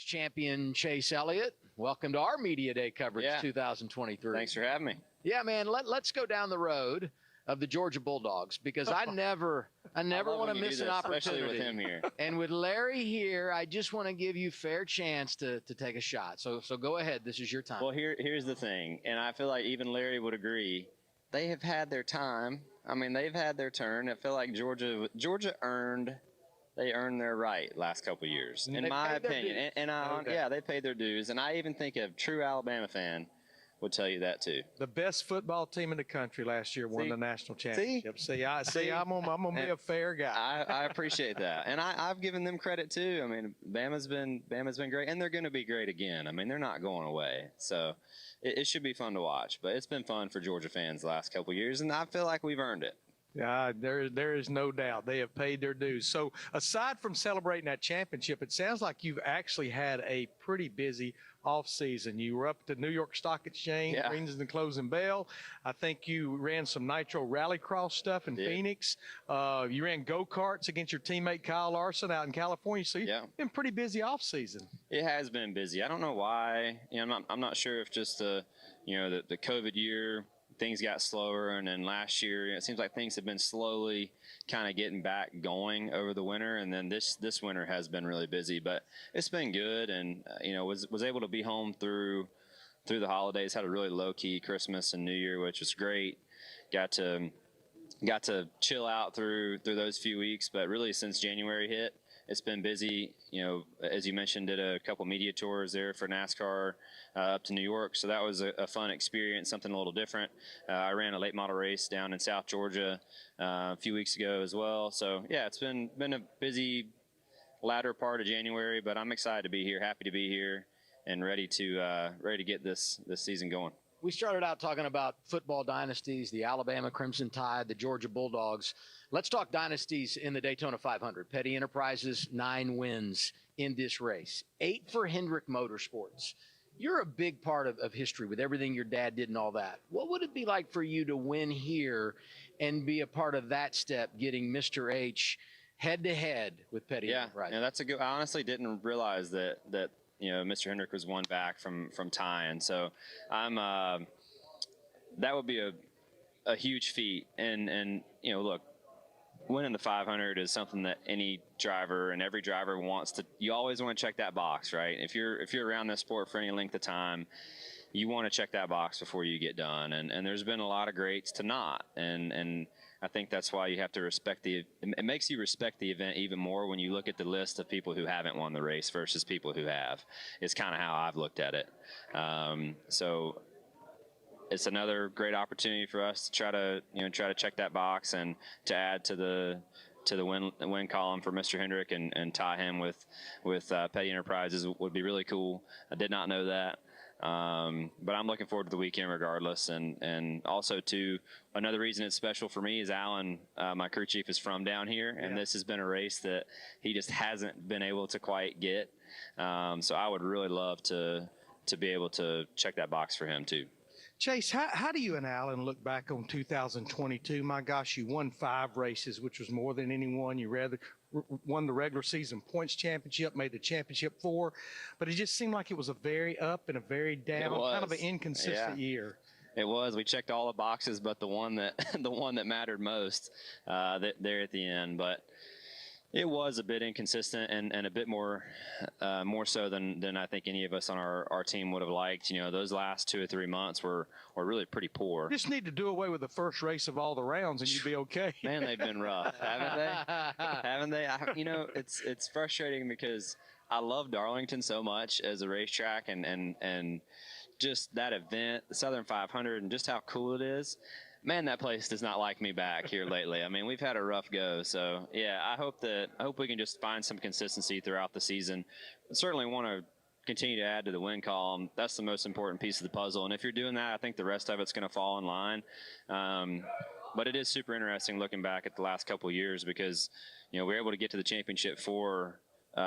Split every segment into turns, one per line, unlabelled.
champion Chase Elliott. Welcome to our Media Day coverage 2023.
Thanks for having me.
Yeah, man, let's go down the road of the Georgia Bulldogs because I never want to miss an opportunity.
Especially with him here.
And with Larry here, I just want to give you fair chance to take a shot. So go ahead. This is your time.
Well, here's the thing, and I feel like even Larry would agree. They have had their time. I mean, they've had their turn. I feel like Georgia earned their right last couple of years, in my opinion. They paid their dues. And I even think a true Alabama fan would tell you that too.
The best football team in the country last year won the national championship. I'm gonna be a fair guy.
I appreciate that, and I've given them credit too. I mean, Bama's been great, and they're going to be great again. I mean, they're not going away, so it should be fun to watch. But it's been fun for Georgia fans the last couple of years, and I feel like we've earned it.
Yeah, there is no doubt they have paid their dues. So aside from celebrating that championship, it sounds like you've actually had a pretty busy off season. You were up at the New York Stock Exchange, rings and closing bell. I think you ran some Nitro Rallycross stuff in Phoenix. You ran go-karts against your teammate Kyle Larson out in California. So you've been pretty busy off season.
It has been busy. I don't know why. I'm not sure if just the COVID year, things got slower, and then last year it seems like things have been slowly kind of getting back going over the winter, and then this winter has been really busy, but it's been good. And was able to be home through the holidays, had a really low-key Christmas and New Year, which was great. Got to chill out through those few weeks, but really since January hit, it's been busy. As you mentioned, did a couple media tours there for NASCAR up to New York. So that was a fun experience, something a little different. I ran a late model race down in South Georgia a few weeks ago as well. So yeah, it's been a busy latter part of January, but I'm excited to be here, happy to be here, and ready to get this season going.
We started out talking about football dynasties, the Alabama Crimson Tide, the Georgia Bulldogs. Let's talk dynasties in the Daytona 500. Petty Enterprises, 9 wins in this race, 8 for Hendrick Motorsports. You're a big part of history with everything your dad did and all that. What would it be like for you to win here and be a part of that step, getting Mr. H head-to-head with Petty Enterprises?
Yeah, that's a good. I honestly didn't realize that Mr. Hendrick was one back from tying. So that would be a huge feat. And look, winning the 500 is something that any driver and every driver wants to. You always want to check that box, right? If you're around this sport for any length of time, you want to check that box before you get done. And there's been a lot of greats to not. And I think that's why you have to respect it makes you respect the event even more when you look at the list of people who haven't won the race versus people who have. It's kind of how I've looked at it. So it's another great opportunity for us to try to check that box and to add to the win column for Mr. Hendrick and tie him with Petty Enterprises would be really cool. I did not know that. But I'm looking forward to the weekend regardless. And also too, another reason it's special for me is Alan, my crew chief, is from down here, and this has been a race that he just hasn't been able to quite get. So I would really love to be able to check that box for him too.
Chase, how do you and Alan look back on 2022? My gosh, you won 5 races, which was more than anyone. You won the regular season points championship, made the championship 4, but it just seemed like it was a very up and a very down, kind of an inconsistent year.
It was. We checked all the boxes, but the one that mattered most there at the end. But it was a bit inconsistent and a bit more so than I think any of us on our team would have liked. Those last 2 or 3 months were really pretty poor.
Just need to do away with the first race of all the rounds and you'd be okay.
Man, they've been rough, haven't they? Haven't they? It's frustrating because I love Darlington so much as a racetrack and just that event, the Southern 500, and just how cool it is. Man, that place does not like me back here lately. I mean, we've had a rough go. So, yeah, I hope we can just find some consistency throughout the season. I certainly want to continue to add to the win column. That's the most important piece of the puzzle. And if you're doing that, I think the rest of it's going to fall in line. But it is super interesting looking back at the last couple of years because, we were able to get to the championship 4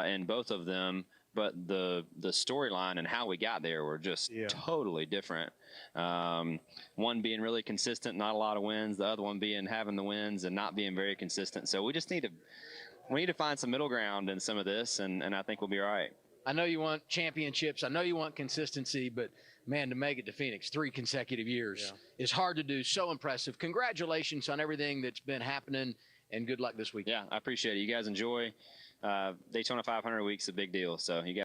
in both of them. But the storyline and how we got there were just totally different. One being really consistent, not a lot of wins. The other one being having the wins and not being very consistent. So we just need to find some middle ground in some of this, and I think we'll be all right.
I know you want championships. I know you want consistency, but man, to make it to Phoenix 3 consecutive years is hard to do. So impressive. Congratulations on everything that's been happening, and good luck this weekend.
Yeah, I appreciate it. You guys enjoy. Daytona 500 week's a big deal, so you guys